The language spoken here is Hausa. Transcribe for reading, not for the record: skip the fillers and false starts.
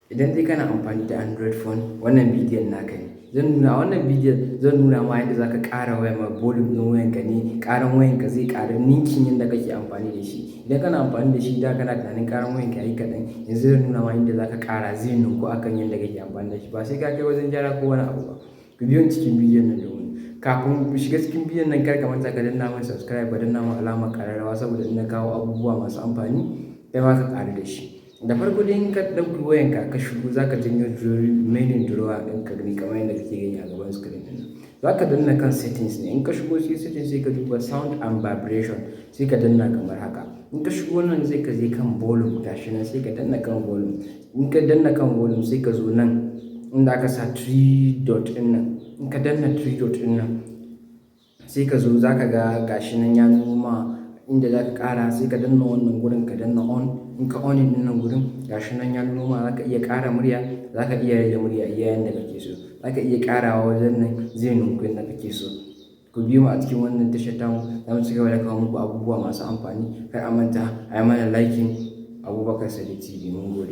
Idan dai kana amfani da Android phone, wannan bidiyon naka ne. Wannan bidiyon zan nuna ma yadda zaka ƙara waya ma volume ɗin wayanka ne, ƙaran wayanka zai ƙara ninkin yanda kake amfani da shi. Idan kana amfani da shi da kana tunanin ƙaran wayanka yayi kaɗan, yanzu zan nuna ma yadda zaka ƙara zai ninku akan yanda kake amfani da shi. Ba sai ka kai wajen gyara ko wani abu ba. Ku biyo ni cikin bidiyon nan domin kafin ku shiga cikin bidiyon nan kar ka manta ka danna min subscribe, ka danna min alamar ƙararrawa saboda in na kawo abubuwa masu amfani kai ma ka ƙaru da shi. Da farko dai in ka ɗauki wayanka ka shigo zaka janyo menu drawer ɗinka ne kamar yadda kake gani a gaban screen ɗin nan. Zaka danna kan settings ne, in ka shigo cikin settings sai ka duba sound and vibration sai ka danna kamar haka. In ka shigo nan sai ka je kan volume gashi nan sai ka danna kan volume. In ka danna kan volume sai ka zo nan inda aka sa 3 dot ɗin nan. In ka danna 3 dot ɗin nan sai ka zo zaka ga gashi nan ya nuno ma inda zaka ƙara sai ka danna wannan gurin ka danna on. In ka on ɗin nan gurin gashi nan ya nuno ma zaka iya ƙara murya, zaka iya rage murya iya yanda kake so. Zaka iya ƙarawa wajen nan zai ninku yanda kake so. Ku biyo mu a cikin wannan tashar tamu za mu cigaba da kawo muku abubuwa masu amfani. Kar a manta a yi mana liking Abubakar Sadiq TV. Mun gode.